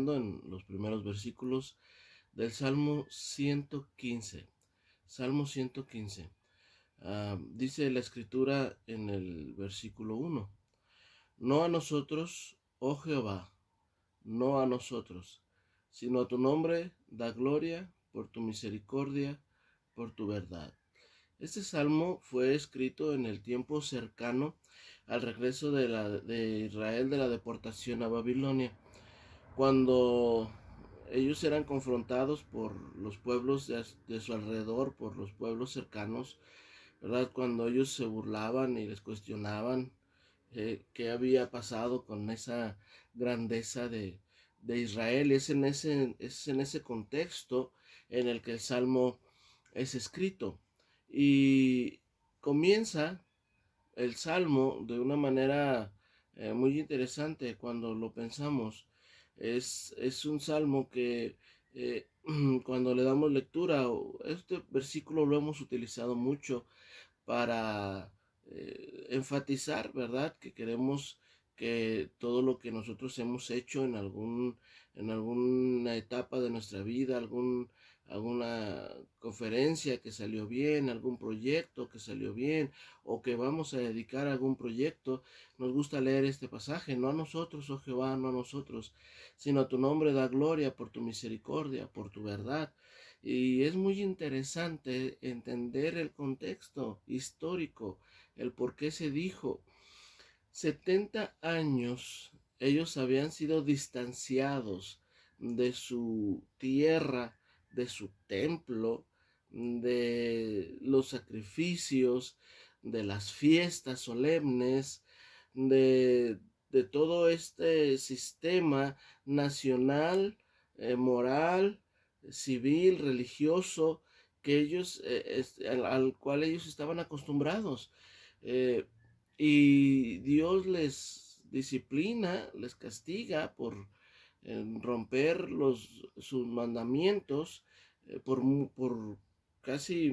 meditando en los primeros versículos del Salmo 115. Salmo 115. Dice la Escritura en el versículo 1: No a nosotros, oh Jehová, no a nosotros, sino a tu nombre da gloria por tu misericordia, por tu verdad. Este salmo fue escrito en el tiempo cercano al regreso de Israel de la deportación a Babilonia, cuando ellos eran confrontados por los pueblos de su alrededor, por los pueblos cercanos, ¿verdad? Cuando ellos se burlaban y les cuestionaban qué había pasado con esa grandeza de Israel. Es en ese contexto en el que el Salmo es escrito. Y comienza el Salmo de una manera muy interesante cuando lo pensamos. Es un Salmo que cuando le damos lectura, este versículo lo hemos utilizado mucho para enfatizar, ¿verdad? Que queremos que todo lo que nosotros hemos hecho en alguna etapa de nuestra vida, alguna conferencia que salió bien, algún proyecto que salió bien, o que vamos a dedicar a algún proyecto, nos gusta leer este pasaje: no a nosotros, oh Jehová, no a nosotros, sino a tu nombre da gloria por tu misericordia, por tu verdad. Y es muy interesante entender el contexto histórico, el por qué se dijo. 70 años ellos habían sido distanciados de su tierra, de su templo, de los sacrificios, de las fiestas solemnes, de, de todo este sistema nacional, moral, civil, religioso, que ellos, al cual ellos estaban acostumbrados. Eh, y Dios les disciplina, les castiga por romper sus mandamientos, por casi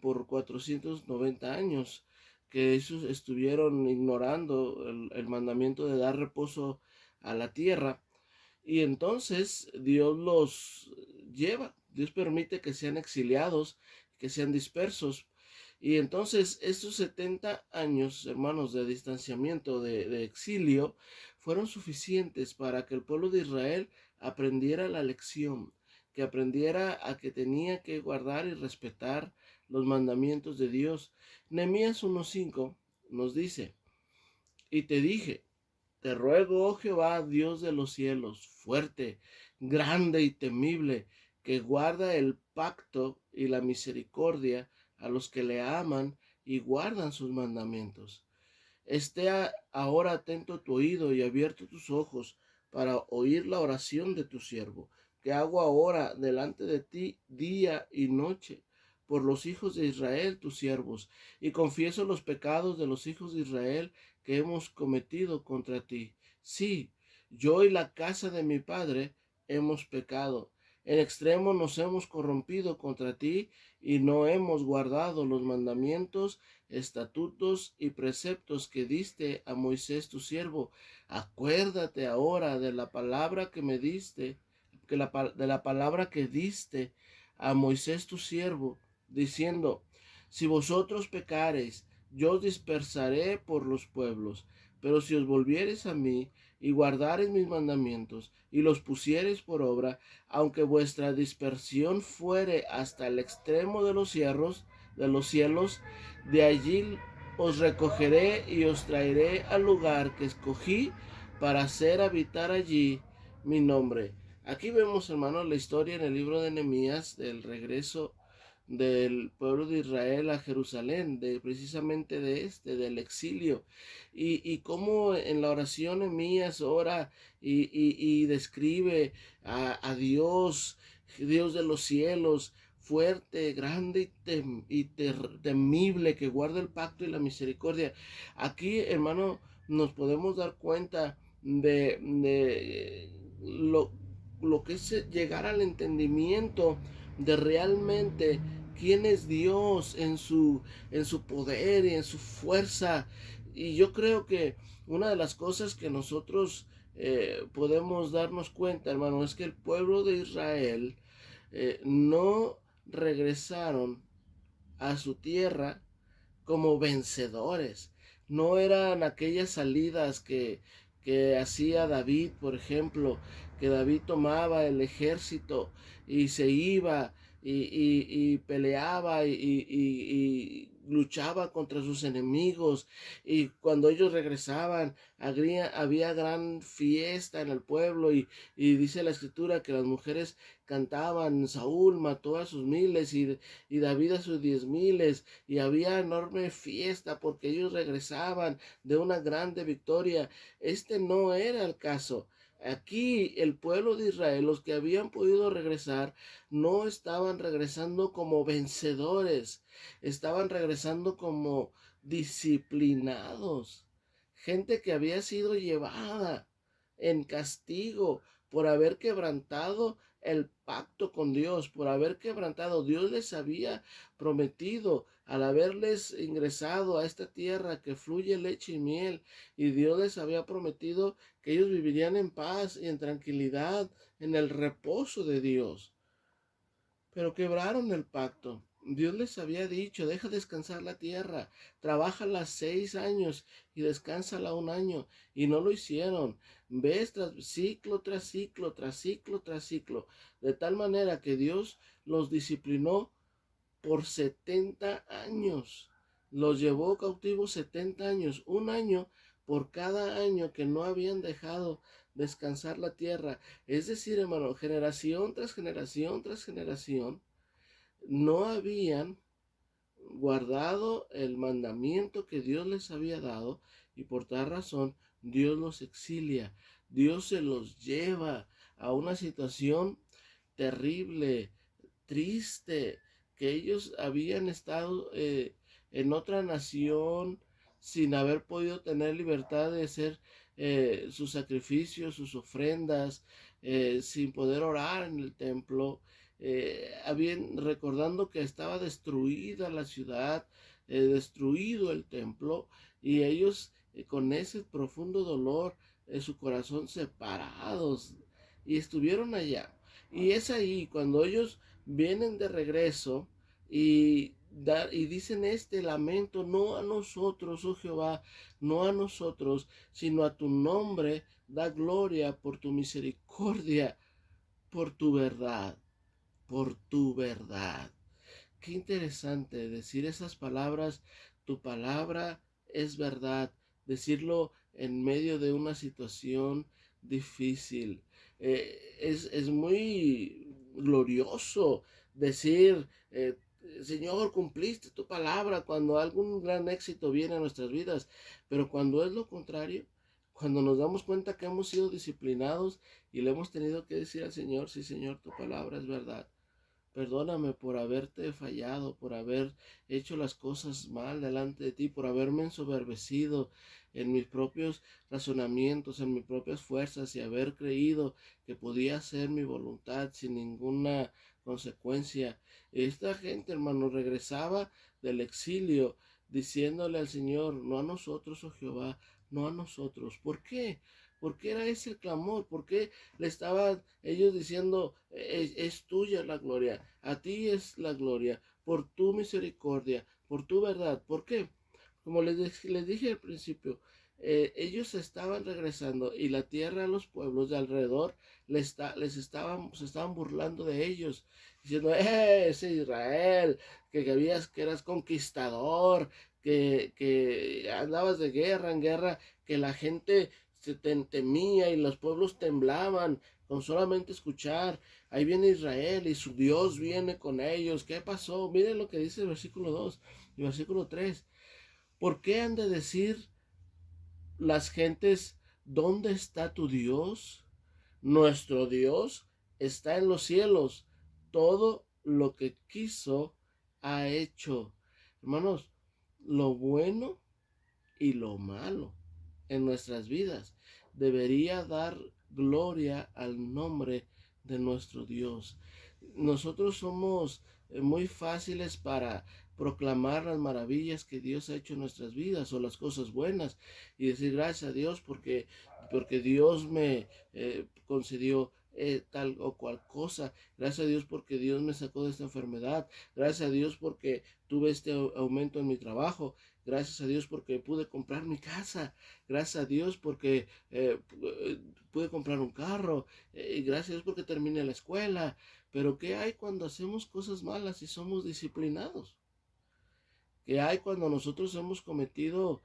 por 490 años que ellos estuvieron ignorando el mandamiento de dar reposo a la tierra. Y entonces Dios los lleva, Dios permite que sean exiliados, que sean dispersos. Y entonces estos 70 años, hermanos, de distanciamiento, de exilio, fueron suficientes para que el pueblo de Israel aprendiera la lección, que aprendiera a que tenía que guardar y respetar los mandamientos de Dios. Nehemías 1:5 nos dice: y te dije, te ruego, oh Jehová, Dios de los cielos, fuerte, grande y temible, que guarda el pacto y la misericordia a los que le aman y guardan sus mandamientos. Esté ahora atento tu oído y abierto tus ojos para oír la oración de tu siervo, que hago ahora delante de ti día y noche, por los hijos de Israel, tus siervos, y confieso los pecados de los hijos de Israel que hemos cometido contra ti. Sí, yo y la casa de mi padre hemos pecado. En extremo nos hemos corrompido contra ti y no hemos guardado los mandamientos, estatutos y preceptos que diste a Moisés tu siervo. Acuérdate ahora de la palabra que me diste, de la palabra que diste a Moisés tu siervo, diciendo: si vosotros pecareis, yo os dispersaré por los pueblos. Pero si os volviereis a mí y guardareis mis mandamientos y los pusiereis por obra, aunque vuestra dispersión fuere hasta el extremo de los cielos, de allí os recogeré y os traeré al lugar que escogí para hacer habitar allí mi nombre. Aquí vemos, hermanos, la historia en el libro de Nehemías del regreso del pueblo de Israel a Jerusalén, precisamente del exilio, y cómo en la oración Nehemías ora y describe a Dios, Dios de los cielos, fuerte, grande temible, que guarda el pacto y la misericordia. Aquí, hermano, nos podemos dar cuenta de lo que es llegar al entendimiento de realmente quién es Dios en su poder y en su fuerza. Y yo creo que una de las cosas que nosotros podemos darnos cuenta, hermano, es que el pueblo de Israel no regresaron a su tierra como vencedores. No eran aquellas salidas que hacía David, por ejemplo, que David tomaba el ejército y se iba y peleaba y luchaba contra sus enemigos, y cuando ellos regresaban había gran fiesta en el pueblo, y dice la escritura que las mujeres cantaban: Saúl mató a sus miles y David a sus 10,000, y había enorme fiesta porque ellos regresaban de una grande victoria. Este no era el caso. Aquí el pueblo de Israel, los que habían podido regresar, no estaban regresando como vencedores, estaban regresando como disciplinados. Gente que había sido llevada en castigo por haber quebrantado el pacto con Dios, por haber quebrantado. Dios les había prometido, al haberles ingresado a esta tierra que fluye leche y miel, y Dios les había prometido que ellos vivirían en paz y en tranquilidad, en el reposo de Dios. Pero quebraron el pacto. Dios les había dicho: deja descansar la tierra, trabájala 6 años y descánsala un año, y no lo hicieron. Ves, ciclo tras ciclo, tras ciclo, tras ciclo, de tal manera que Dios los disciplinó por 70 años. Los llevó cautivos 70 años, un año por cada año que no habían dejado descansar la tierra. Es decir, hermano, generación tras generación tras generación, no habían guardado el mandamiento que Dios les había dado, y por tal razón Dios los exilia, Dios se los lleva a una situación terrible, triste, que ellos habían estado en otra nación sin haber podido tener libertad de hacer sus sacrificios, sus ofrendas, sin poder orar en el templo, recordando que estaba destruida la ciudad, destruido el templo, y ellos con ese profundo dolor en su corazón, separados, y estuvieron allá. Y es ahí cuando ellos vienen de regreso y dicen este lamento: no a nosotros, oh Jehová, no a nosotros, sino a tu nombre da gloria por tu misericordia, por tu verdad, por tu verdad. Qué interesante decir esas palabras: tu palabra es verdad. Decirlo en medio de una situación difícil. Es muy glorioso decir: Señor, cumpliste tu palabra, cuando algún gran éxito viene a nuestras vidas. Pero cuando es lo contrario, cuando nos damos cuenta que hemos sido disciplinados y le hemos tenido que decir al Señor: sí, Señor, tu palabra es verdad. Perdóname por haberte fallado, por haber hecho las cosas mal delante de ti, por haberme ensoberbecido en mis propios razonamientos, en mis propias fuerzas, y haber creído que podía hacer mi voluntad sin ninguna consecuencia. Esta gente, hermano, regresaba del exilio diciéndole al Señor: no a nosotros, oh Jehová, no a nosotros. ¿Por qué? ¿Por qué era ese el clamor? ¿Por qué le estaban ellos diciendo: es tuya la gloria, a ti es la gloria, por tu misericordia, por tu verdad? ¿Por qué? Como les dije al principio, ellos estaban regresando, y la tierra, los pueblos de alrededor, se estaban burlando de ellos, diciendo: ese Israel, que eras conquistador, que andabas de guerra en guerra, que la gente se temía y los pueblos temblaban con solamente escuchar. Ahí viene Israel y su Dios viene con ellos. ¿Qué pasó? Miren lo que dice el versículo 2 y versículo 3. ¿Por qué han de decir las gentes: ¿dónde está tu Dios? Nuestro Dios está en los cielos. Todo lo que quiso ha hecho. Hermanos, lo bueno y lo malo en nuestras vidas debería dar gloria al nombre de nuestro Dios. Nosotros somos muy fáciles proclamar las maravillas que Dios ha hecho en nuestras vidas o las cosas buenas y decir gracias a Dios porque Dios me concedió tal o cual cosa. Gracias a Dios porque Dios me sacó de esta enfermedad. Gracias a Dios porque tuve este aumento en mi trabajo. Gracias a Dios porque pude comprar mi casa. Gracias a Dios porque pude comprar un carro. Gracias a Dios porque terminé la escuela. Pero ¿qué hay cuando hacemos cosas malas y somos disciplinados? ¿Qué hay cuando nosotros hemos cometido,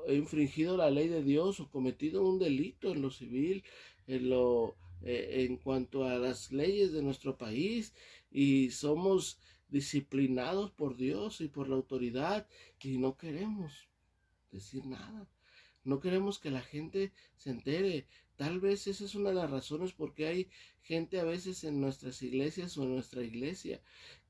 infringido la ley de Dios o cometido un delito en lo civil, en cuanto a las leyes de nuestro país y somos disciplinados por Dios y por la autoridad y no queremos decir nada? No queremos que la gente se entere. Tal vez esa es una de las razones por qué hay gente a veces en nuestras iglesias o en nuestra iglesia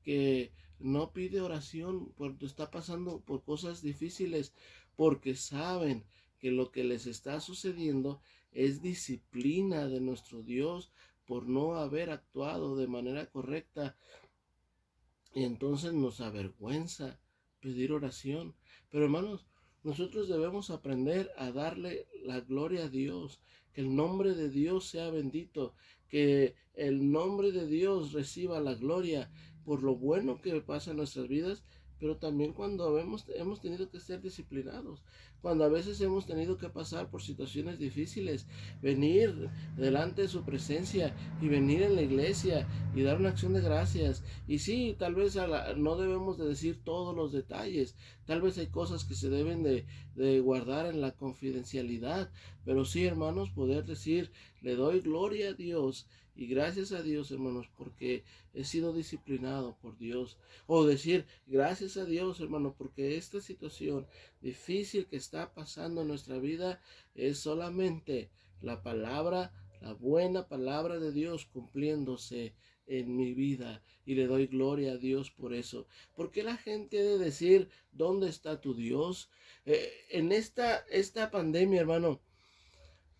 que no pide oración cuando está pasando por cosas difíciles, porque saben que lo que les está sucediendo es disciplina de nuestro Dios por no haber actuado de manera correcta, y entonces nos avergüenza pedir oración. Pero hermanos, nosotros debemos aprender a darle la gloria a Dios, que el nombre de Dios sea bendito, que el nombre de Dios reciba la gloria por lo bueno que pasa en nuestras vidas, pero también cuando hemos tenido que ser disciplinados, cuando a veces hemos tenido que pasar por situaciones difíciles, venir delante de su presencia y venir en la iglesia y dar una acción de gracias. Y sí, tal vez no debemos de decir todos los detalles, tal vez hay cosas que se deben de guardar en la confidencialidad, pero sí, hermanos, poder decir, le doy gloria a Dios y gracias a Dios, hermanos, porque he sido disciplinado por Dios. O decir, gracias a Dios, hermano, porque esta situación difícil que está pasando en nuestra vida es solamente la palabra, la buena palabra de Dios cumpliéndose en mi vida, y le doy gloria a Dios por eso. ¿Por qué la gente debe decir, ¿dónde está tu Dios? En esta pandemia, hermano,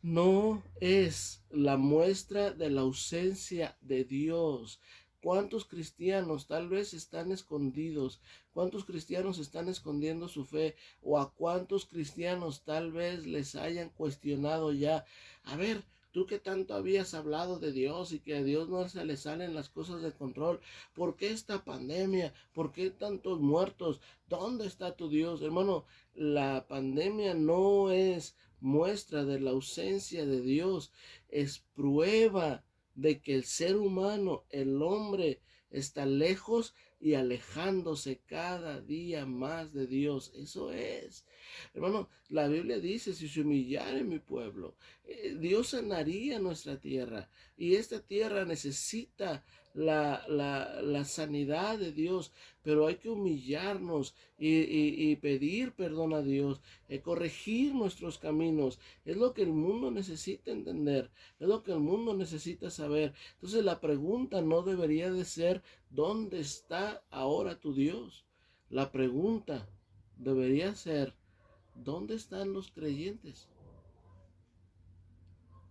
no es la muestra de la ausencia de Dios. ¿Cuántos cristianos tal vez están escondidos? ¿Cuántos cristianos están escondiendo su fe? ¿O a cuántos cristianos tal vez les hayan cuestionado ya? A ver, tú que tanto habías hablado de Dios y que a Dios no se le salen las cosas de control, ¿por qué esta pandemia? ¿Por qué tantos muertos? ¿Dónde está tu Dios? Hermano, la pandemia no es muestra de la ausencia de Dios, es prueba de que el ser humano, el hombre, está lejos y alejándose cada día más de Dios. Eso es. Hermano, la Biblia dice, si se humillare mi pueblo, Dios sanaría nuestra tierra. Y esta tierra necesita la sanidad de Dios, pero hay que humillarnos y pedir perdón a Dios, corregir nuestros caminos. Es lo que el mundo necesita entender, es lo que el mundo necesita saber. Entonces la pregunta no debería de ser, ¿dónde está ahora tu Dios? La pregunta debería ser, ¿dónde están los creyentes?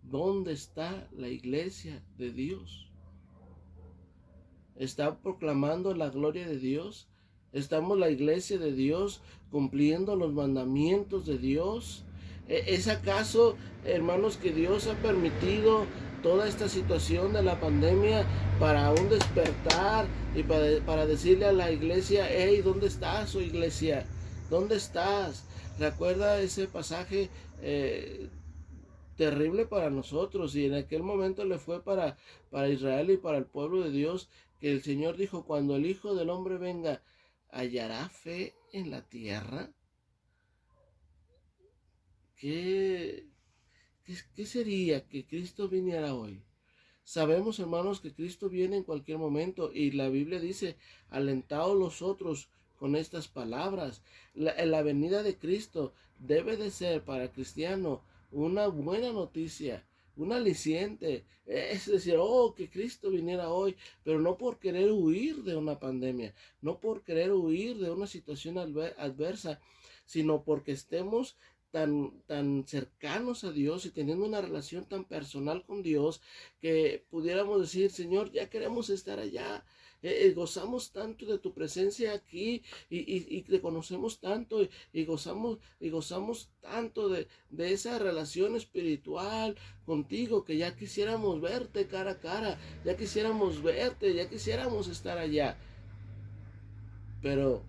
¿Dónde está la iglesia de Dios? ¿Está proclamando la gloria de Dios? ¿Estamos la iglesia de Dios cumpliendo los mandamientos de Dios? ¿Es acaso, hermanos, que Dios ha permitido toda esta situación de la pandemia para un despertar y para decirle a la iglesia, hey, ¿dónde estás, oh iglesia? ¿Dónde estás? ¿Recuerda ese pasaje terrible para nosotros? Y en aquel momento le fue para Israel y para el pueblo de Dios, que el Señor dijo, cuando el Hijo del Hombre venga, ¿hallará fe en la tierra? ¿Qué sería que Cristo viniera hoy? Sabemos, hermanos, que Cristo viene en cualquier momento y la Biblia dice, alentaos los otros con estas palabras. La venida de Cristo debe de ser para el cristiano una buena noticia, un aliciente. Es decir, oh, que Cristo viniera hoy, pero no por querer huir de una pandemia, no por querer huir de una situación adversa, sino porque estemos tan cercanos a Dios y teniendo una relación tan personal con Dios que pudiéramos decir, Señor, ya queremos estar allá, gozamos tanto de tu presencia aquí y te conocemos tanto y gozamos tanto de esa relación espiritual contigo que ya quisiéramos verte cara a cara, ya quisiéramos verte, ya quisiéramos estar allá. Pero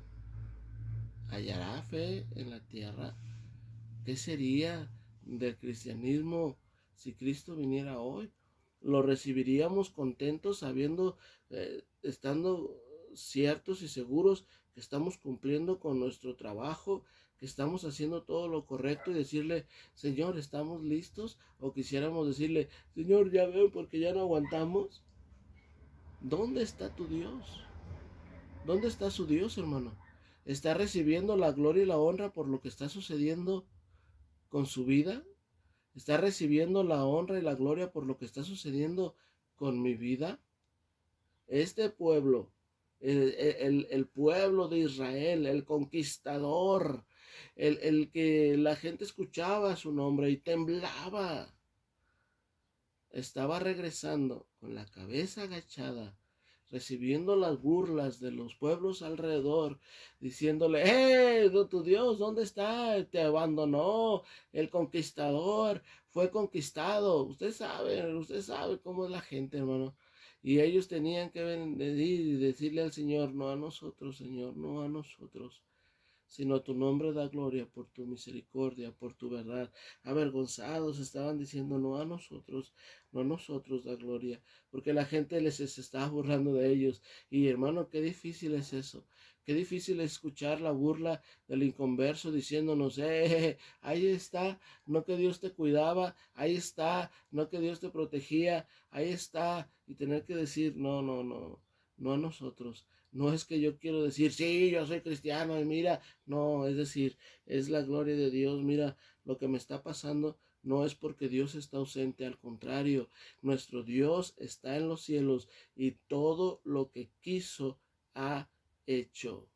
¿hallará fe en la tierra? ¿Qué sería del cristianismo si Cristo viniera hoy? ¿Lo recibiríamos contentos sabiendo, estando ciertos y seguros que estamos cumpliendo con nuestro trabajo, que estamos haciendo todo lo correcto y decirle, Señor, ¿estamos listos? O quisiéramos decirle, Señor, ya veo porque ya no aguantamos. ¿Dónde está tu Dios? ¿Dónde está su Dios, hermano? ¿Está recibiendo la gloria y la honra por lo que está sucediendo con su vida? ¿Está recibiendo la honra y la gloria por lo que está sucediendo con mi vida? Este pueblo, el pueblo de Israel, el conquistador, el que la gente escuchaba su nombre y temblaba, estaba regresando con la cabeza agachada, recibiendo las burlas de los pueblos alrededor, diciéndole, tu Dios, ¿dónde está? Te abandonó, el conquistador fue conquistado. Usted sabe cómo es la gente, hermano. Y ellos tenían que venir y decirle al Señor, no a nosotros, Señor, no a nosotros, sino a tu nombre da gloria por tu misericordia, por tu verdad. Avergonzados estaban diciendo, no a nosotros, no a nosotros da gloria, porque la gente les estaba burlando de ellos. Y hermano, qué difícil es eso. Qué difícil es escuchar la burla del inconverso diciéndonos, ahí está, no que Dios te cuidaba, ahí está, no que Dios te protegía, ahí está, y tener que decir, no, no, no, no a nosotros. No es que yo quiero decir, sí, yo soy cristiano y mira, no, es decir, es la gloria de Dios. Mira, lo que me está pasando no es porque Dios está ausente, al contrario, nuestro Dios está en los cielos y todo lo que quiso ha hecho.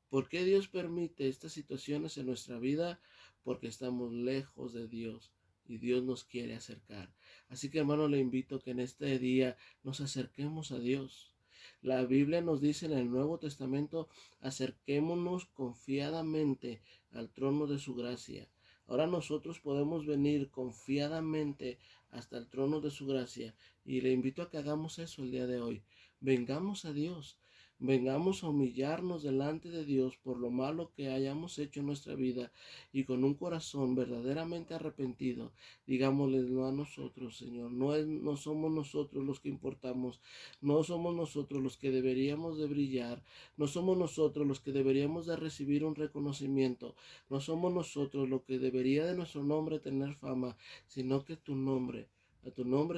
¿Por qué Dios permite estas situaciones en nuestra vida? Porque estamos lejos de Dios y Dios nos quiere acercar. Así que hermano, le invito a que en este día nos acerquemos a Dios. La Biblia nos dice en el Nuevo Testamento, acerquémonos confiadamente al trono de su gracia. Ahora nosotros podemos venir confiadamente hasta el trono de su gracia y le invito a que hagamos eso el día de hoy. Vengamos a Dios. Vengamos a humillarnos delante de Dios por lo malo que hayamos hecho en nuestra vida y con un corazón verdaderamente arrepentido, digámosle no a nosotros, Señor, no somos nosotros los que importamos, no somos nosotros los que deberíamos de brillar, no somos nosotros los que deberíamos de recibir un reconocimiento, no somos nosotros los que debería de nuestro nombre tener fama, sino que a tu nombre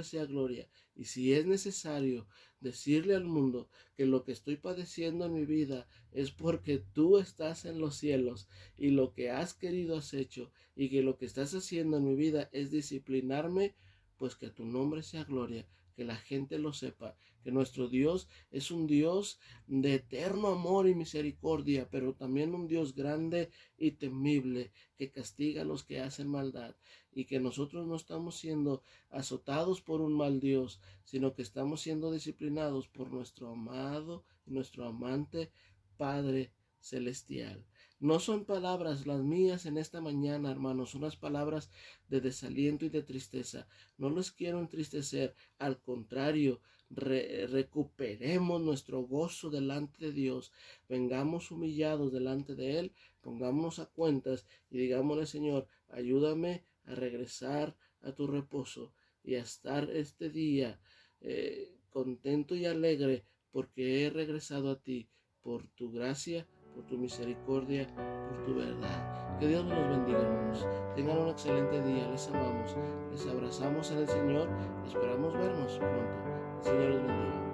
sea gloria. Y si es necesario decirle al mundo que lo que estoy padeciendo en mi vida es porque tú estás en los cielos y lo que has querido has hecho y que lo que estás haciendo en mi vida es disciplinarme, pues que a tu nombre sea gloria, que la gente lo sepa, que nuestro Dios es un Dios de eterno amor y misericordia, pero también un Dios grande y temible, que castiga a los que hacen maldad, y que nosotros no estamos siendo azotados por un mal Dios, sino que estamos siendo disciplinados por nuestro amado y nuestro amante Padre Celestial. No son palabras las mías en esta mañana, hermanos, son las palabras de desaliento y de tristeza. No los quiero entristecer, al contrario, recuperemos nuestro gozo delante de Dios, vengamos humillados delante de Él, pongámonos a cuentas y digámosle, Señor, ayúdame a regresar a tu reposo y a estar este día contento y alegre porque he regresado a ti por tu gracia, por tu misericordia, por tu verdad. Que Dios nos bendiga, hermanos. Tengan un excelente día. Les amamos. Les abrazamos en el Señor. Esperamos vernos pronto. El Señor los bendiga.